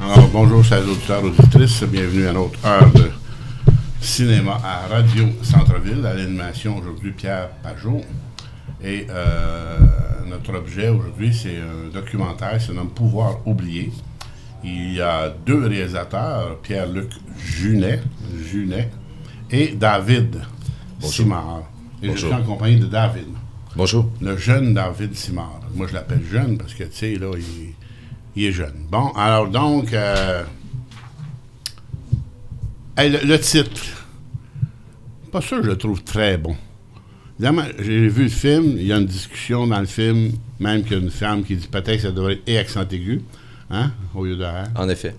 Alors, bonjour, chers auditeurs, auditrices. Bienvenue à notre heure de cinéma à Radio Centre-Ville. À l'animation, aujourd'hui, Pierre Pajot. Et notre objet aujourd'hui, c'est un documentaire, c'est nomme Pouvoir oublié. Il y a deux réalisateurs, Pierre-Luc Junet et David Simard. Et je suis en compagnie de David. Bonjour. Le jeune David Simard. Moi, je l'appelle jeune parce que, tu sais, là, il est jeune. Bon, alors donc, le titre, pas sûr que je le trouve très bon. Évidemment, j'ai vu le film, il y a une discussion dans le film, même qu'il y a une femme qui dit peut-être que ça devrait être et accent aigu, hein, au lieu de R. En effet.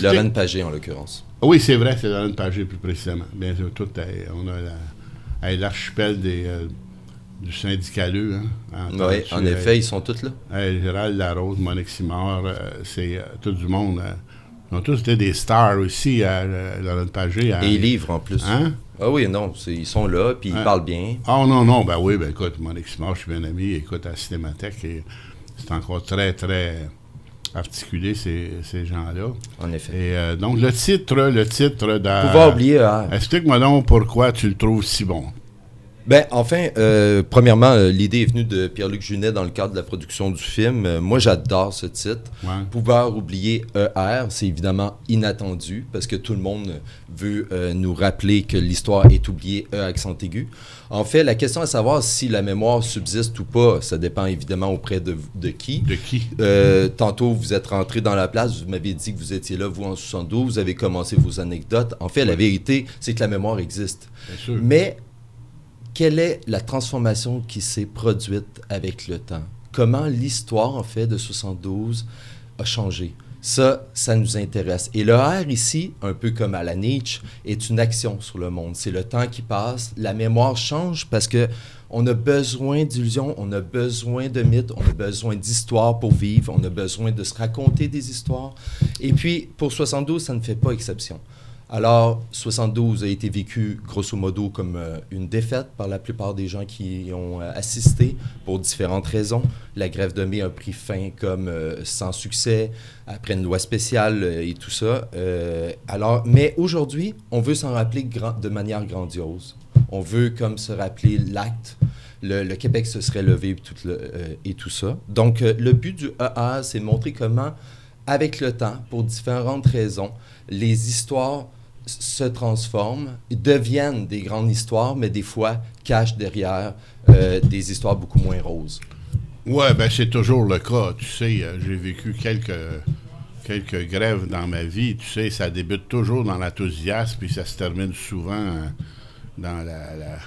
Lorraine Pagé, en l'occurrence. Oui, c'est vrai, c'est Lorraine Pagé plus précisément. Bien sûr, on a l'archipel du syndicaleux. Hein, oui, en effet, ils sont tous là. Gérald Larose, Monique Simard, c'est tout du monde. Ils ont tous été des stars aussi, Lorraine Pagé. Et ils livrent en plus. Hein? Ah oui, non, ils sont là, puis ils parlent bien. Ah non, ben oui, ben écoute, Monique Simard, je suis bien ami, écoute, à la Cinémathèque, et c'est encore très, très articulé, ces gens-là. En effet. Et donc, le titre de... Pouvoir oublier ER. Explique-moi donc pourquoi tu le trouves si bon. Ben, enfin, premièrement, l'idée est venue de Pierre-Luc Junet dans le cadre de la production du film. Moi, j'adore ce titre. Ouais. Pouvoir oublier ER, c'est évidemment inattendu parce que tout le monde veut nous rappeler que l'histoire est oubliée accent aigu. En fait, la question à savoir si la mémoire subsiste ou pas, ça dépend évidemment auprès de qui. De qui? Tantôt, vous êtes rentré dans la place, vous m'avez dit que vous étiez là, vous, en 72, vous avez commencé vos anecdotes. En fait, la vérité, c'est que la mémoire existe. Bien sûr. Mais quelle est la transformation qui s'est produite avec le temps? Comment l'histoire, en fait, de 72 a changé? Ça nous intéresse. Et le R ici, un peu comme à la Nietzsche, est une action sur le monde. C'est le temps qui passe, la mémoire change parce que on a besoin d'illusions, on a besoin de mythes, on a besoin d'histoires pour vivre, on a besoin de se raconter des histoires. Et puis, pour 72, ça ne fait pas exception. Alors, 72 a été vécu, grosso modo, comme une défaite par la plupart des gens qui y ont assisté pour différentes raisons. La grève de mai a pris fin comme sans succès, après une loi spéciale et tout ça. Mais aujourd'hui, on veut s'en rappeler de manière grandiose. On veut comme se rappeler l'acte. Le Québec se serait levé et tout ça. Donc, le but du ER, c'est de montrer comment, avec le temps, pour différentes raisons, les histoires se transforment, deviennent des grandes histoires, mais des fois cachent derrière des histoires beaucoup moins roses. Oui, ben c'est toujours le cas. Tu sais, j'ai vécu quelques grèves dans ma vie. Tu sais, ça débute toujours dans l'enthousiasme, puis ça se termine souvent dans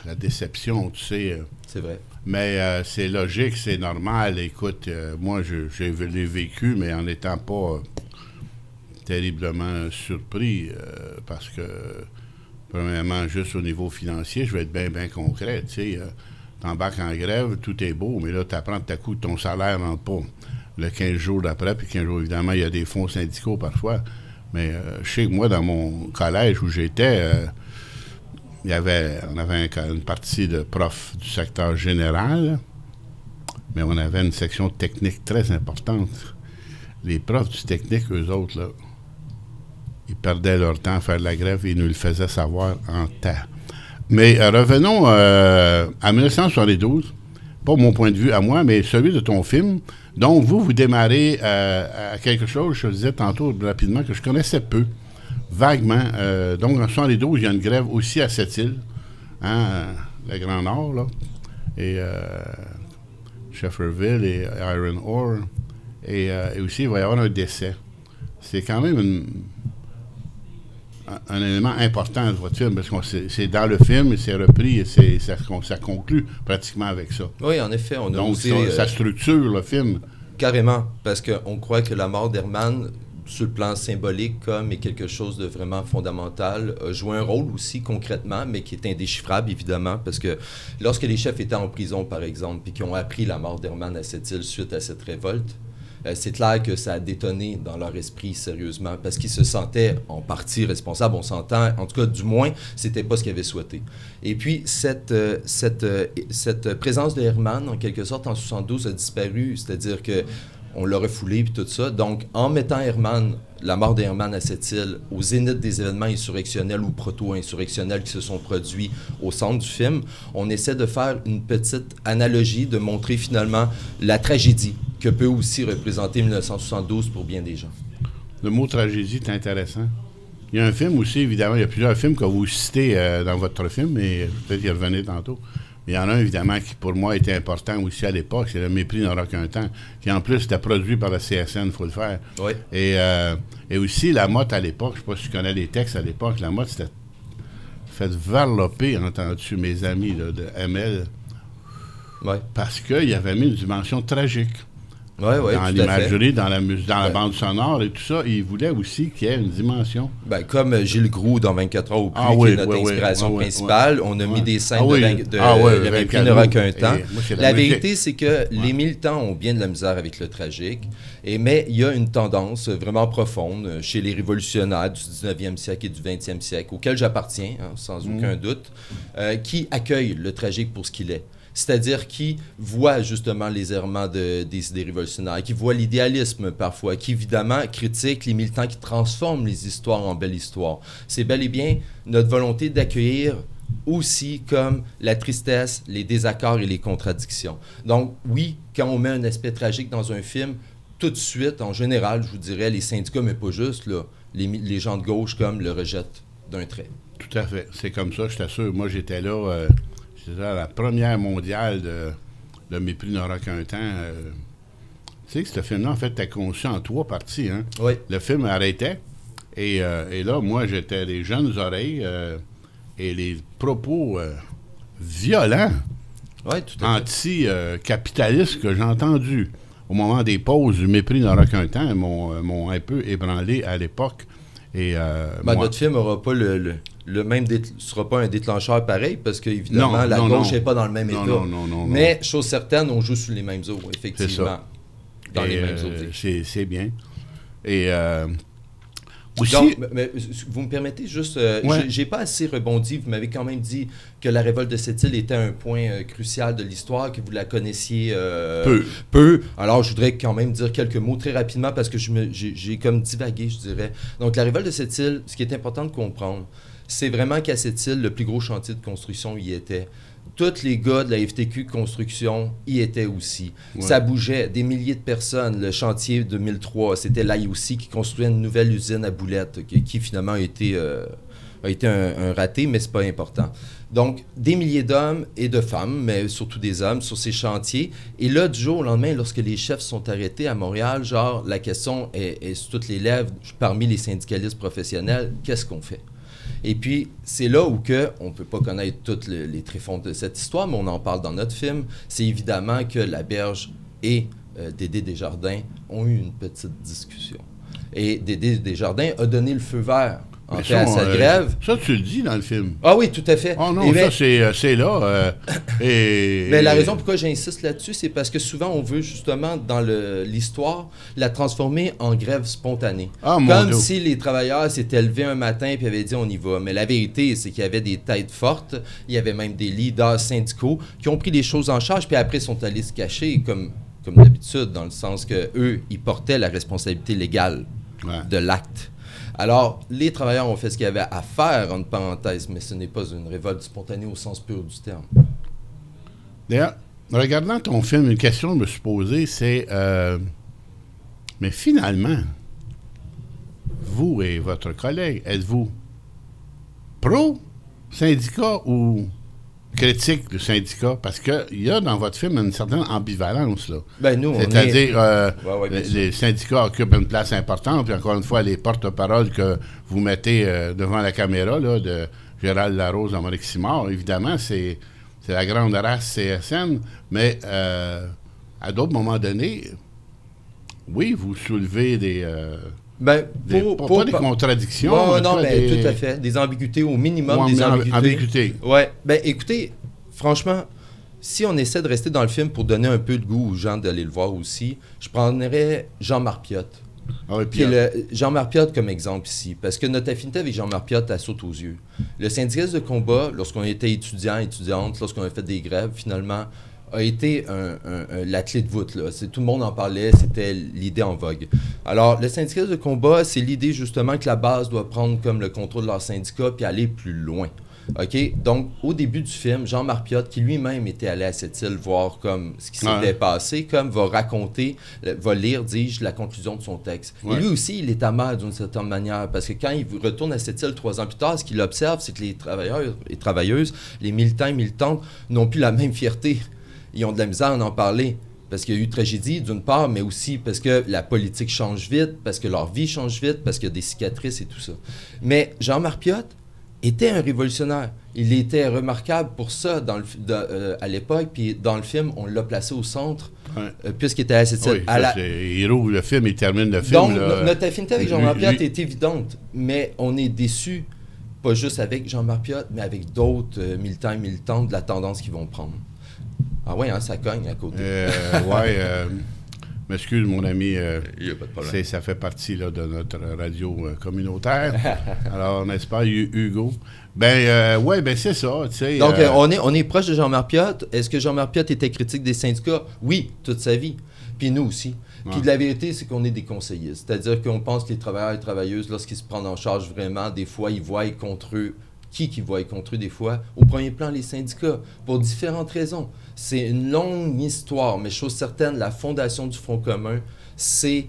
la déception, tu sais. C'est vrai. Mais c'est logique, c'est normal. Écoute, moi, j'ai vécu, mais en n'étant pas terriblement surpris parce que, premièrement, juste au niveau financier, je vais être bien concret. Tu sais, t'embarques en grève, tout est beau, mais là, tu apprends tout à coup que ton salaire rentre pas le 15 jours d'après, puis 15 jours, évidemment, il y a des fonds syndicaux parfois. Mais je sais que moi, dans mon collège où j'étais, on avait une partie de profs du secteur général, mais on avait une section technique très importante. Les profs du technique, eux autres, là, ils perdaient leur temps à faire de la grève et ils nous le faisaient savoir en temps. Mais revenons à 1972, pas mon point de vue à moi, mais celui de ton film. Donc, vous démarrez à quelque chose, je disais tantôt rapidement, que je connaissais peu, vaguement. Donc, en 72, il y a une grève aussi à Sept-Îles, hein, le Grand Nord, là, et Shefferville et Iron Ore. Et aussi, il va y avoir un décès. C'est quand même un élément important de votre film, parce que c'est dans le film, et c'est repris, et ça conclut pratiquement avec ça. Oui, en effet. On a donc, osé, ça structure le film. Carrément, parce qu'on croit que la mort d'Herman, sur le plan symbolique, comme est quelque chose de vraiment fondamental, a joué un rôle aussi concrètement, mais qui est indéchiffrable, évidemment, parce que lorsque les chefs étaient en prison, par exemple, puis qui ont appris la mort d'Herman à cette île suite à cette révolte, c'est clair que ça a détonné dans leur esprit sérieusement parce qu'ils se sentaient en partie responsables, on s'entend, en tout cas du moins, c'était pas ce qu'ils avaient souhaité. Et puis cette présence de Herman, en quelque sorte, en 72 a disparu, c'est-à-dire que on l'a refoulé, puis tout ça. Donc, en mettant Herman, la mort d'Herman à cette île, au zénith des événements insurrectionnels ou proto-insurrectionnels qui se sont produits au centre du film, on essaie de faire une petite analogie, de montrer finalement la tragédie que peut aussi représenter 1972 pour bien des gens. Le mot tragédie est intéressant. Il y a un film aussi, évidemment, il y a plusieurs films que vous citez dans votre film, mais peut-être y revenez tantôt. Mais il y en a un, évidemment, qui pour moi était important aussi à l'époque, c'est Le Mépris n'aura qu'un temps, qui en plus était produit par la CSN, il faut le faire. Oui. Et aussi, La Motte à l'époque, je ne sais pas si tu connais les textes à l'époque, La Motte, c'était fait varloper, entends-tu, mes amis là, de ML, parce qu'il avait mis une dimension tragique. Dans l'imagerie, dans la bande sonore et tout ça, il voulait aussi qu'il y ait une dimension. Comme Gilles Groux dans 24 heures au plus, qui est notre inspiration principale, on a mis des scènes de Le Mépris n'aura qu'un temps. La vérité, c'est que les militants ont bien de la misère avec le tragique, mais il y a une tendance vraiment profonde chez les révolutionnaires du 19e siècle et du 20e siècle, auxquels j'appartiens, sans aucun doute, qui accueillent le tragique pour ce qu'il est. C'est-à-dire qui voit justement les errements des idées révolutionnaires, qui voit l'idéalisme parfois, qui évidemment critique les militants qui transforment les histoires en belles histoires. C'est bel et bien notre volonté d'accueillir aussi comme la tristesse, les désaccords et les contradictions. Donc oui, quand on met un aspect tragique dans un film, tout de suite, en général, je vous dirais, les syndicats, mais pas juste, là, les gens de gauche comme le rejettent d'un trait. Tout à fait. C'est comme ça, je t'assure. Moi, j'étais là... C'est ça, la première mondiale de Le Mépris n'aura qu'un temps. Tu sais que ce film-là, en fait, était conçu en 3 parties. Hein? Oui. Le film arrêtait. Et là, moi, j'étais les jeunes oreilles et les propos violents, anti-capitalistes que j'ai entendus au moment des pauses du Mépris n'aura qu'un temps m'ont un peu ébranlé à l'époque. Et, notre film n'aura pas le même sera pas un déclencheur pareil parce qu'évidemment, la gauche n'est pas dans le même état. Non. Mais, chose certaine, on joue sur les mêmes eaux, effectivement. Dans les mêmes eaux. C'est bien. Et aussi... Donc, mais, vous me permettez juste... j'ai pas assez rebondi. Vous m'avez quand même dit que la révolte de cette île était un point crucial de l'histoire, que vous la connaissiez peu. Alors, je voudrais quand même dire quelques mots très rapidement parce que j'ai comme divagué, je dirais. Donc, la révolte de cette île, ce qui est important de comprendre, c'est vraiment qu'à cette île, le plus gros chantier de construction y était. Tous les gars de la FTQ Construction y étaient aussi. Ouais. Ça bougeait, des milliers de personnes. Le chantier 2003, c'était l'IOC qui construisait une nouvelle usine à boulettes qui finalement a été un raté, mais c'est pas important. Donc, des milliers d'hommes et de femmes, mais surtout des hommes, sur ces chantiers. Et là, du jour au lendemain, lorsque les chefs sont arrêtés à Montréal, la question est sur toutes les lèvres parmi les syndicalistes professionnels, qu'est-ce qu'on fait? Et puis, c'est là où on ne peut pas connaître tous les tréfonds de cette histoire, mais on en parle dans notre film. C'est évidemment que Laberge et Dédé Desjardins ont eu une petite discussion. Et Dédé Desjardins a donné le feu vert à cette grève. Ça, tu le dis dans le film. Ah oui, tout à fait. Oh non, ça, c'est là. Mais la raison pourquoi j'insiste là-dessus, c'est parce que souvent, on veut justement, dans l'histoire, la transformer en grève spontanée. Comme si les travailleurs s'étaient levés un matin et avaient dit « on y va ». Mais la vérité, c'est qu'il y avait des têtes fortes, il y avait même des leaders syndicaux qui ont pris les choses en charge, puis après sont allés se cacher, comme d'habitude, dans le sens qu'eux, ils portaient la responsabilité légale de l'acte. Alors, les travailleurs ont fait ce qu'il y avait à faire, entre parenthèses, mais ce n'est pas une révolte spontanée au sens pur du terme. D'ailleurs, regardant ton film, une question que je me suis posée, c'est... mais finalement, vous et votre collègue, êtes-vous pro-syndicat ou critique du syndicat? Parce qu'il y a dans votre film une certaine ambivalence, là. C'est-à-dire, les syndicats occupent une place importante, puis encore une fois, les porte-paroles que vous mettez devant la caméra, là, de Gérald Larose à Maurice Simard, évidemment, c'est la grande race CSN, mais à d'autres moments donnés, oui, vous soulevez des contradictions. Non, mais tout à fait. Des ambiguïtés, au minimum des ambiguïtés. Ouais. Écoutez, franchement, si on essaie de rester dans le film pour donner un peu de goût aux gens d'aller le voir aussi, je prendrais Jean-Marc Piotte. Jean-Marc Piotte comme exemple ici, parce que notre affinité avec Jean-Marc Piotte, elle saute aux yeux. Le syndicaliste de combat, lorsqu'on était étudiants, étudiantes, lorsqu'on a fait des grèves, finalement, a été la clé de voûte. Là. Tout le monde en parlait, c'était l'idée en vogue. Alors, le syndicalisme de combat, c'est l'idée justement que la base doit prendre comme le contrôle de leur syndicat puis aller plus loin. OK? Donc, au début du film, Jean-Marc Piot, qui lui-même était allé à cette île voir comme ce qui s'était passé, comme va raconter, va lire, dis-je, la conclusion de son texte. Et lui aussi, il est amer d'une certaine manière, parce que quand il retourne à cette île 3 ans plus tard, ce qu'il observe, c'est que les travailleurs et travailleuses, les militants et militantes, n'ont plus la même fierté. Ils ont de la misère à en parler. Parce qu'il y a eu tragédie, d'une part, mais aussi parce que la politique change vite, parce que leur vie change vite, parce qu'il y a des cicatrices et tout ça. Mais Jean-Marc Piot était un révolutionnaire. Il était remarquable pour ça à l'époque, puis dans le film, on l'a placé au centre, puisqu'il était à cette île. Le film, il termine le film. Donc, notre affinité avec Jean-Marc Piot est évidente, mais on est déçus, pas juste avec Jean-Marc Piot, mais avec d'autres militants et militantes de la tendance qu'ils vont prendre. Ah ouais, hein, ça cogne à côté. M'excuse, mon ami. Il n'y a pas de problème. Ça fait partie là, de notre radio communautaire. Alors, n'est-ce pas, Hugo? C'est ça. Donc, on est proche de Jean-Marc Piot. Est-ce que Jean-Marc Piot était critique des syndicats? Oui, toute sa vie. Puis nous aussi. Puis la vérité, c'est qu'on est des conseillistes. C'est-à-dire qu'on pense que les travailleurs et travailleuses, lorsqu'ils se prennent en charge vraiment, des fois, ils voient contre eux. Qui voit contre eux des fois? Au premier plan, les syndicats, pour différentes raisons. C'est une longue histoire, mais chose certaine, la fondation du Front commun, c'est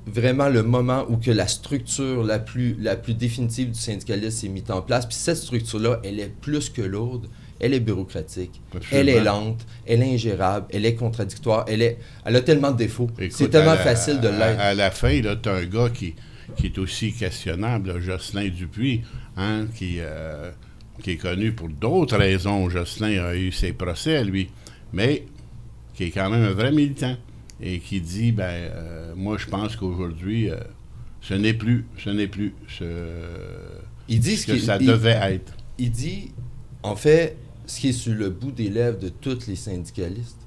vraiment le moment où que la structure la plus définitive du syndicalisme est mise en place. Puis cette structure-là, elle est plus que lourde, elle est bureaucratique, elle est lente, elle est ingérable, elle est contradictoire, elle a tellement de défauts. C'est tellement facile de l'être. À la fin, tu as un gars qui est aussi questionnable, là, Jocelyn Dupuis, hein, qui est connu pour d'autres raisons. Jocelyn a eu ses procès, lui, mais qui est quand même un vrai militant et qui dit, moi, je pense qu'aujourd'hui, ce n'est plus ce que ça devait être. Il dit, en fait, ce qui est sur le bout des lèvres de tous les syndicalistes,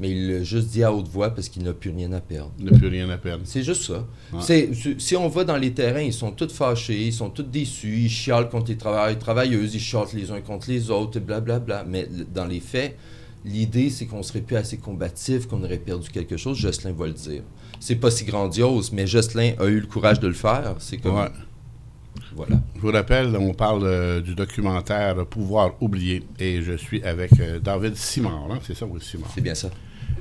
mais il l'a juste dit à haute voix parce qu'il n'a plus rien à perdre. Il n'a plus rien à perdre. C'est juste ça. Ouais. Si on va dans les terrains, ils sont tous fâchés, ils sont tous déçus, ils chialent contre les travailleurs et travailleuses, ils chialent les uns contre les autres, blablabla. Mais dans les faits, l'idée, c'est qu'on serait plus assez combatif, qu'on aurait perdu quelque chose. Jocelyn va le dire. C'est pas si grandiose, mais Jocelyn a eu le courage de le faire. C'est comme... Ouais. Voilà. Je vous rappelle, on parle du documentaire Pouvoir oublier et je suis avec David Simard, hein? C'est ça, oui, Simard. C'est bien ça.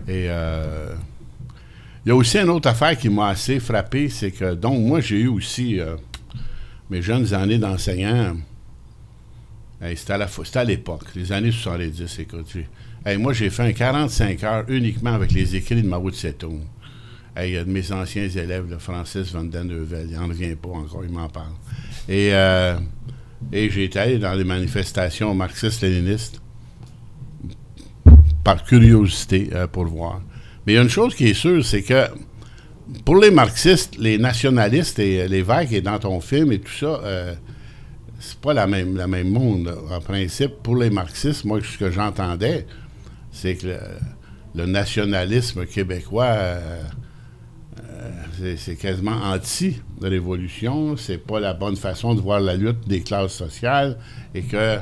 Et il y a aussi une autre affaire qui m'a assez frappé, c'est que, donc, moi, j'ai eu aussi mes jeunes années d'enseignant, c'était à l'époque, les années 70, écoute. Moi, j'ai fait un 45 heures uniquement avec les écrits de Mao Tse-tung. Il y a de mes anciens élèves, le Francis Van Den Heuvel, il n'en revient pas encore, il m'en parle. Et j'ai été allé dans des manifestations marxistes-léninistes par curiosité pour le voir. Mais il y a une chose qui est sûre, c'est que pour les marxistes, les nationalistes et l'évêque et dans ton film et tout ça, c'est pas la même monde, là. En principe. Pour les marxistes, moi, ce que j'entendais, c'est que le nationalisme québécois... c'est quasiment anti-révolution, c'est pas la bonne façon de voir la lutte des classes sociales et qu'il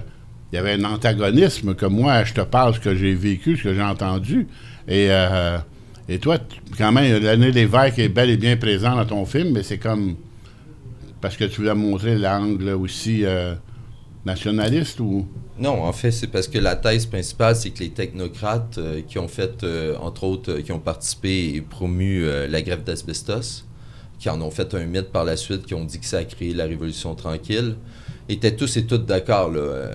y avait un antagonisme que moi, je te parle ce que j'ai vécu, ce que j'ai entendu. Et toi, quand même, l'année Lévesque est bel et bien présent dans ton film, mais c'est comme parce que tu voulais montrer l'angle aussi nationaliste ou... Non, en fait, c'est parce que la thèse principale, c'est que les technocrates qui ont fait, entre autres, qui ont participé et promu la grève d'asbestos, qui en ont fait un mythe par la suite, qui ont dit que ça a créé la Révolution tranquille, étaient tous et toutes d'accord là,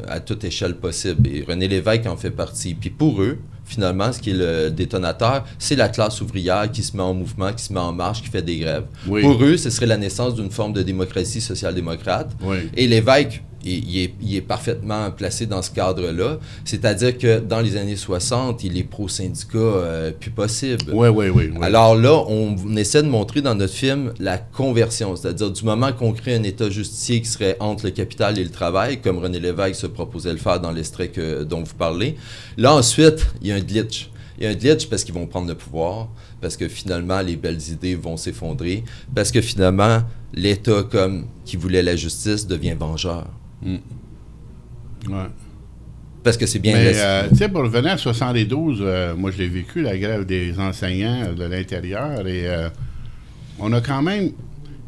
à toute échelle possible. Et René Lévesque en fait partie. Puis pour eux, finalement, ce qui est le détonateur, c'est la classe ouvrière qui se met en mouvement, qui se met en marche, qui fait des grèves. Oui. Pour eux, ce serait la naissance d'une forme de démocratie social-démocrate. Oui. Et Lévesque, il est parfaitement placé dans ce cadre-là. C'est-à-dire que dans les années 60, il est pro-syndicat plus possible. Oui. Alors là, on essaie de montrer dans notre film la conversion. C'est-à-dire du moment qu'on crée un État justicier qui serait entre le capital et le travail, comme René Lévesque se proposait le faire dans l'extrait dont vous parlez. Là, ensuite, il y a un glitch. Il y a un glitch parce qu'ils vont prendre le pouvoir, parce que finalement, les belles idées vont s'effondrer, parce que finalement, l'État, comme qui voulait la justice, devient vengeur. Ouais. Parce que c'est bien... Mais, tu sais, pour revenir à 72, moi, je l'ai vécu, la grève des enseignants de l'intérieur, et on a quand même...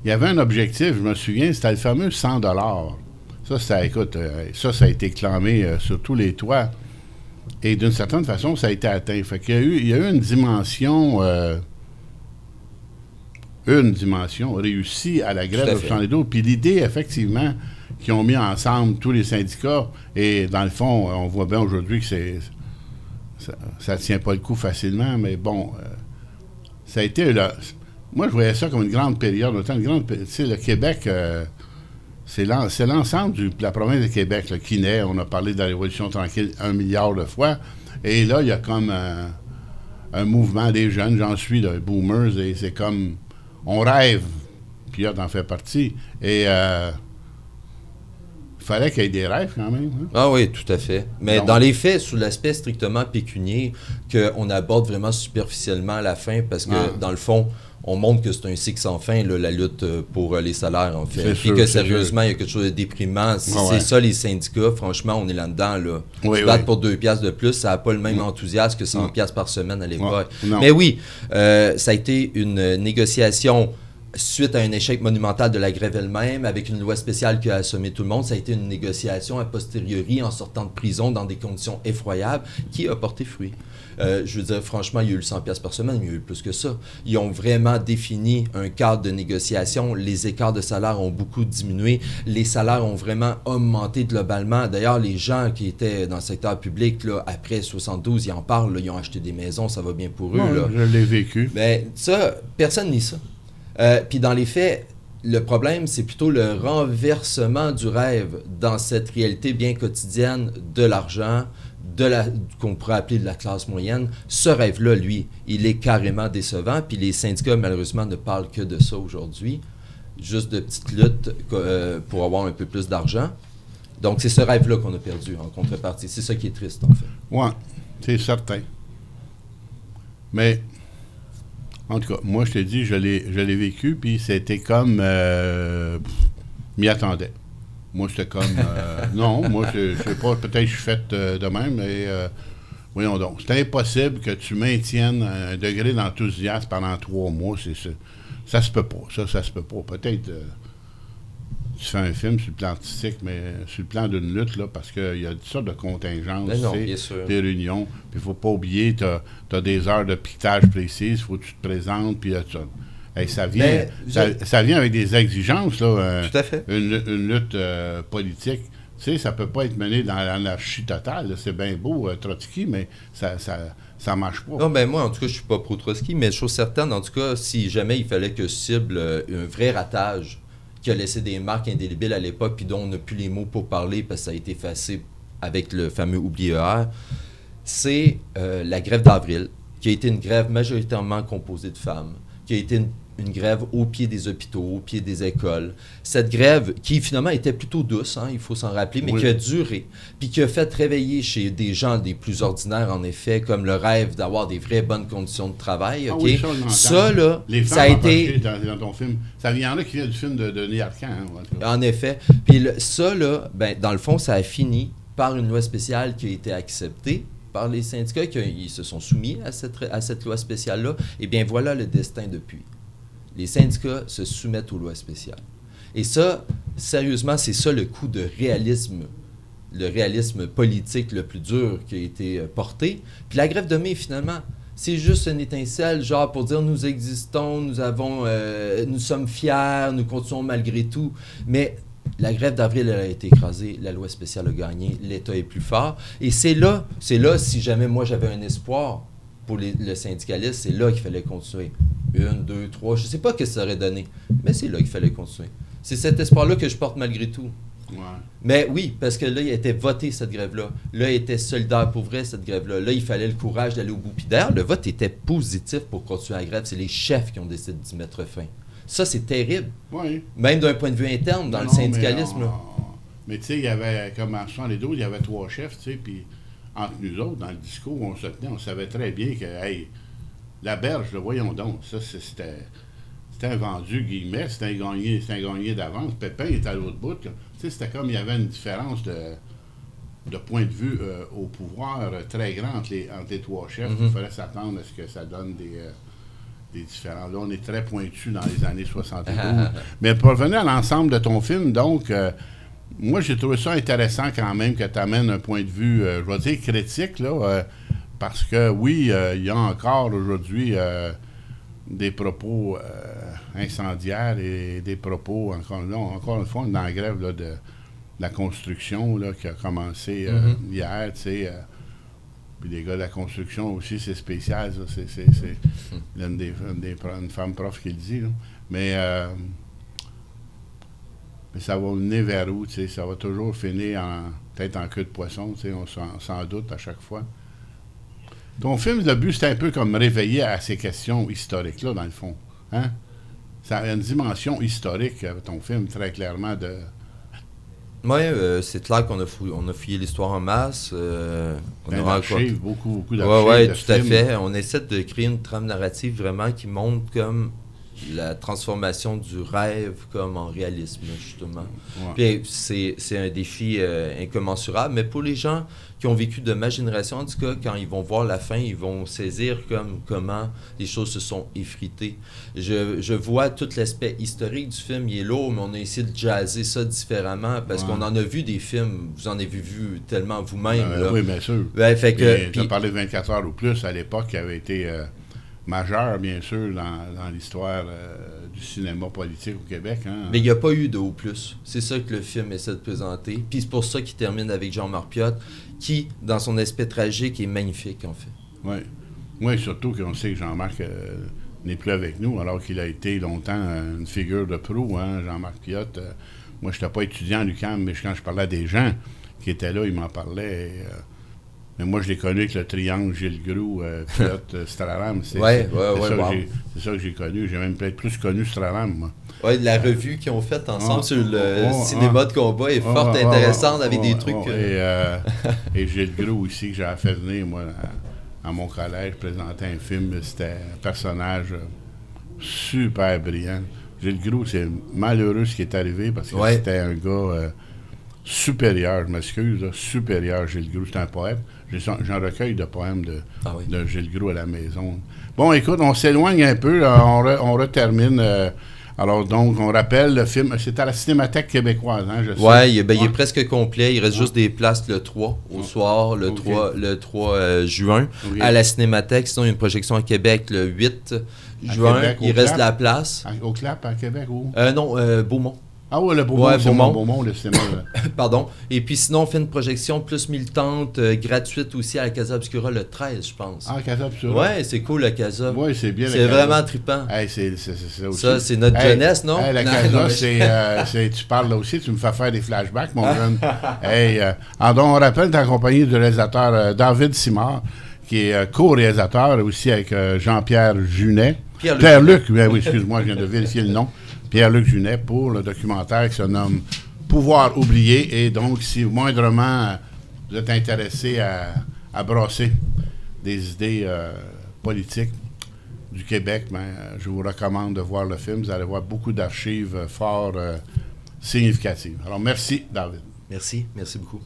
Il y avait un objectif, je me souviens, c'était le fameux 100 $. Ça, écoute, ça a été clamé sur tous les toits. Et d'une certaine façon, ça a été atteint. Fait qu'il y a eu une dimension réussie à la grève de 72. Puis l'idée, effectivement, qu'ils ont mis ensemble tous les syndicats, et dans le fond, on voit bien aujourd'hui que ça ne tient pas le coup facilement, mais bon, ça a été... moi, je voyais ça comme une grande période. Tu sais, le Québec... c'est l'ensemble de la province de Québec là, qui naît. On a parlé de la Révolution tranquille 1 milliard de fois. Et là, il y a comme un mouvement des jeunes, j'en suis, de boomers, et c'est comme... On rêve. Pierre en fait partie. Et il fallait qu'il y ait des rêves quand même. Hein? Ah oui, tout à fait. Mais donc, dans les faits, sous l'aspect strictement pécunier, qu'on aborde vraiment superficiellement à la fin, parce que dans le fond... On montre que c'est un cycle sans fin, là, la lutte pour les salaires, en fait. Puis que sérieusement, il y a quelque chose de déprimant. Si c'est ça, les syndicats, franchement, on est là-dedans. Là. Se battre pour 2 piastres de plus, ça n'a pas le même enthousiasme que 100 piastres par semaine à l'époque. Mais oui, ça a été une négociation suite à un échec monumental de la grève elle-même, avec une loi spéciale qui a assommé tout le monde. Ça a été une négociation a posteriori, en sortant de prison, dans des conditions effroyables, qui a porté fruit. Je veux dire, franchement, il y a eu le 100 piastres par semaine, mais il y a eu plus que ça. Ils ont vraiment défini un cadre de négociation. Les écarts de salaire ont beaucoup diminué. Les salaires ont vraiment augmenté globalement. D'ailleurs, les gens qui étaient dans le secteur public, là, après 72, ils en parlent, là, ils ont acheté des maisons, ça va bien pour eux. Là. Je l'ai vécu. Mais ça, personne nie ça. Puis dans les faits, le problème, c'est plutôt le renversement du rêve dans cette réalité bien quotidienne de l'argent, qu'on pourrait appeler de la classe moyenne. Ce rêve-là, lui, il est carrément décevant. Puis les syndicats, malheureusement, ne parlent que de ça aujourd'hui. Juste de petites luttes pour avoir un peu plus d'argent. Donc, c'est ce rêve-là qu'on a perdu en contrepartie. C'est ça qui est triste, en fait. Oui, c'est certain. Mais, en tout cas, moi, je te dis, je l'ai vécu, puis c'était comme... m'y attendais. Moi, c'était comme... non, moi, je sais pas, peut-être je suis fait de même, mais voyons donc. C'est impossible que tu maintiennes un degré d'enthousiasme pendant 3 mois. Ça se peut pas. Ça se peut pas. Peut-être tu fais un film sur le plan artistique, mais sur le plan d'une lutte, là, parce qu'il y a toutes sortes de contingences, des réunions. Puis il faut pas oublier, tu as des heures de piquetage précises, il faut que tu te présentes, puis hey, ça vient avec des exigences, là. Tout à fait. Une lutte politique. Tu sais, ça peut pas être mené dans l'anarchie totale. C'est bien beau, Trotsky, mais ça marche pas. Non, ben moi, en tout cas, je suis pas pro-Trotsky, mais chose certaine, en tout cas, si jamais il fallait que je cible un vrai ratage qui a laissé des marques indélébiles à l'époque, puis dont on n'a plus les mots pour parler parce que ça a été effacé avec le fameux oubli ER, c'est la grève d'avril, qui a été une grève majoritairement composée de femmes, qui a été une grève au pied des hôpitaux, au pied des écoles. Cette grève qui finalement était plutôt douce, hein, il faut s'en rappeler, mais qui a duré, puis qui a fait réveiller chez des gens des plus ordinaires, en effet, comme le rêve d'avoir des vraies bonnes conditions de travail. Ah okay? oui, ça, là, ça a été... Dans ton film. Ça vient là qui vient du film de Denis Arcand. Hein, en effet. Puis ça, là, ben, dans le fond, ça a fini par une loi spéciale qui a été acceptée par les syndicats, qui se sont soumis à cette loi spéciale-là. Et bien, voilà le destin depuis. Les syndicats se soumettent aux lois spéciales. Et ça, sérieusement, c'est ça le coup de réalisme, le réalisme politique le plus dur qui a été porté. Puis la grève de mai, finalement, c'est juste une étincelle, genre pour dire nous existons, nous sommes fiers, nous continuons malgré tout. Mais la grève d'avril, elle a été écrasée, la loi spéciale a gagné, l'État est plus fort. Et c'est là, si jamais moi j'avais un espoir pour le syndicalisme, c'est là qu'il fallait continuer. 1, 2, 3, je ne sais pas ce que ça aurait donné, mais c'est là qu'il fallait continuer. C'est cet espoir-là que je porte malgré tout. Ouais. Mais oui, parce que là, il a été voté, cette grève-là. Là, il était solidaire pour vrai, cette grève-là. Là, il fallait le courage d'aller au bout. Puis d'ailleurs, le vote était positif pour continuer la grève. C'est les chefs qui ont décidé d'y mettre fin. Ça, c'est terrible. Oui. Même d'un point de vue interne, dans le syndicalisme. Mais tu sais, il y avait, comme en 72, il y avait 3 chefs, tu sais, puis entre nous autres, dans le discours où on se tenait, on savait très bien que, hey, la berge, le voyons donc, ça, c'était un vendu, guillemets, c'était un gagné d'avance. Pépin est à l'autre bout. Tu sais, c'était comme il y avait une différence de point de vue au pouvoir très grand entre les trois chefs. Il faudrait s'attendre à ce que ça donne des différents. Là, on est très pointu dans les années 72. Mais pour revenir à l'ensemble de ton film, donc, moi, j'ai trouvé ça intéressant quand même que tu amènes un point de vue, je vais dire critique, là, parce que oui, il y a encore aujourd'hui des propos incendiaires et des propos, encore une fois, dans la grève là, de la construction là, qui a commencé hier, tu sais. Puis les gars de la construction aussi, c'est spécial, ça. C'est une femme prof qui le dit, là. Mais ça va mener vers où, tu sais? Ça va toujours finir peut-être en queue de poisson, tu sais, on s'en doute à chaque fois. Ton film, le but, c'est un peu comme réveiller à ces questions historiques-là, dans le fond. Hein? Ça a une dimension historique, ton film, très clairement, de... Oui, c'est clair qu'on a fouillé l'histoire en masse. On a archives, beaucoup d'archives. Oui, tout à fait. On essaie de créer une trame narrative vraiment qui montre comme la transformation du rêve comme en réalisme, justement. Ouais. Puis c'est un défi incommensurable, mais pour les gens qui ont vécu de ma génération, en tout cas, quand ils vont voir la fin, ils vont saisir comment les choses se sont effritées. Je vois tout l'aspect historique du film, il est lourd, mais on a essayé de jazzer ça différemment, parce qu'on en a vu des films, vous en avez vu tellement vous-même. Oui, bien sûr. Tu as parlé de 24 heures ou plus à l'époque, qui avait été... majeur, bien sûr, dans l'histoire du cinéma politique au Québec. Hein. Mais il n'y a pas eu de haut plus. C'est ça que le film essaie de présenter. Puis c'est pour ça qu'il termine avec Jean-Marc Piot, qui, dans son aspect tragique, est magnifique, en fait. Oui, surtout qu'on sait que Jean-Marc n'est plus avec nous, alors qu'il a été longtemps une figure de proue, hein, Jean-Marc Piot. Moi, je n'étais pas étudiant à l'UQAM, mais quand je parlais à des gens qui étaient là, ils m'en parlaient. Mais moi, je l'ai connu avec le triangle Gilles Groux, Piot, Straram. C'est ça que j'ai connu. J'ai même peut-être plus connu Straram, moi. Oui, la revue qu'ils ont faite ensemble sur le cinéma de combat est fort intéressante avec des trucs... Et Gilles Groux aussi, que j'avais fait venir, moi, à mon collège, présenter un film. C'était un personnage super brillant. Gilles Groux, c'est malheureux ce qui est arrivé, parce que c'était un gars... supérieur, je m'excuse, supérieur Gilles Groux, c'est un poète. J'ai un recueil de poèmes de Gilles Groux à la maison. Bon, écoute, on s'éloigne un peu, on retermine. Alors, donc, on rappelle, le film, c'est à la Cinémathèque québécoise, hein, je sais. Oui, il est presque complet. Il reste juste des places le 3 au soir, le 3 juin, à la Cinémathèque. Sinon, il y a une projection à Québec le 8 juin. Québec, il reste de la place. Au Clap, à Québec, où? Non, Beaumont. Ah oui, le Beaumont, le cinéma. Pardon. Et puis sinon, on fait une projection plus militante, gratuite aussi à la Casa Obscura le 13, je pense. Ah, Casa Obscura? Oui, c'est cool, la Casa. Oui, c'est bien. C'est vraiment trippant. Hey, c'est ça aussi. Ça, c'est notre jeunesse, non? Hey, la Casa, tu parles là aussi, tu me fais faire des flashbacks, mon jeune. Donc, on rappelle, tu es accompagné du réalisateur David Simard, qui est co-réalisateur aussi avec Jean-Pierre Junet. Pierre-Luc, oui, excuse-moi, je viens de vérifier le nom. Pierre-Luc Junet pour le documentaire qui se nomme Pouvoir oublier. Et donc, si moindrement vous êtes intéressé à brasser des idées politiques du Québec, je vous recommande de voir le film. Vous allez voir beaucoup d'archives fort significatives. Alors, merci, David. Merci beaucoup.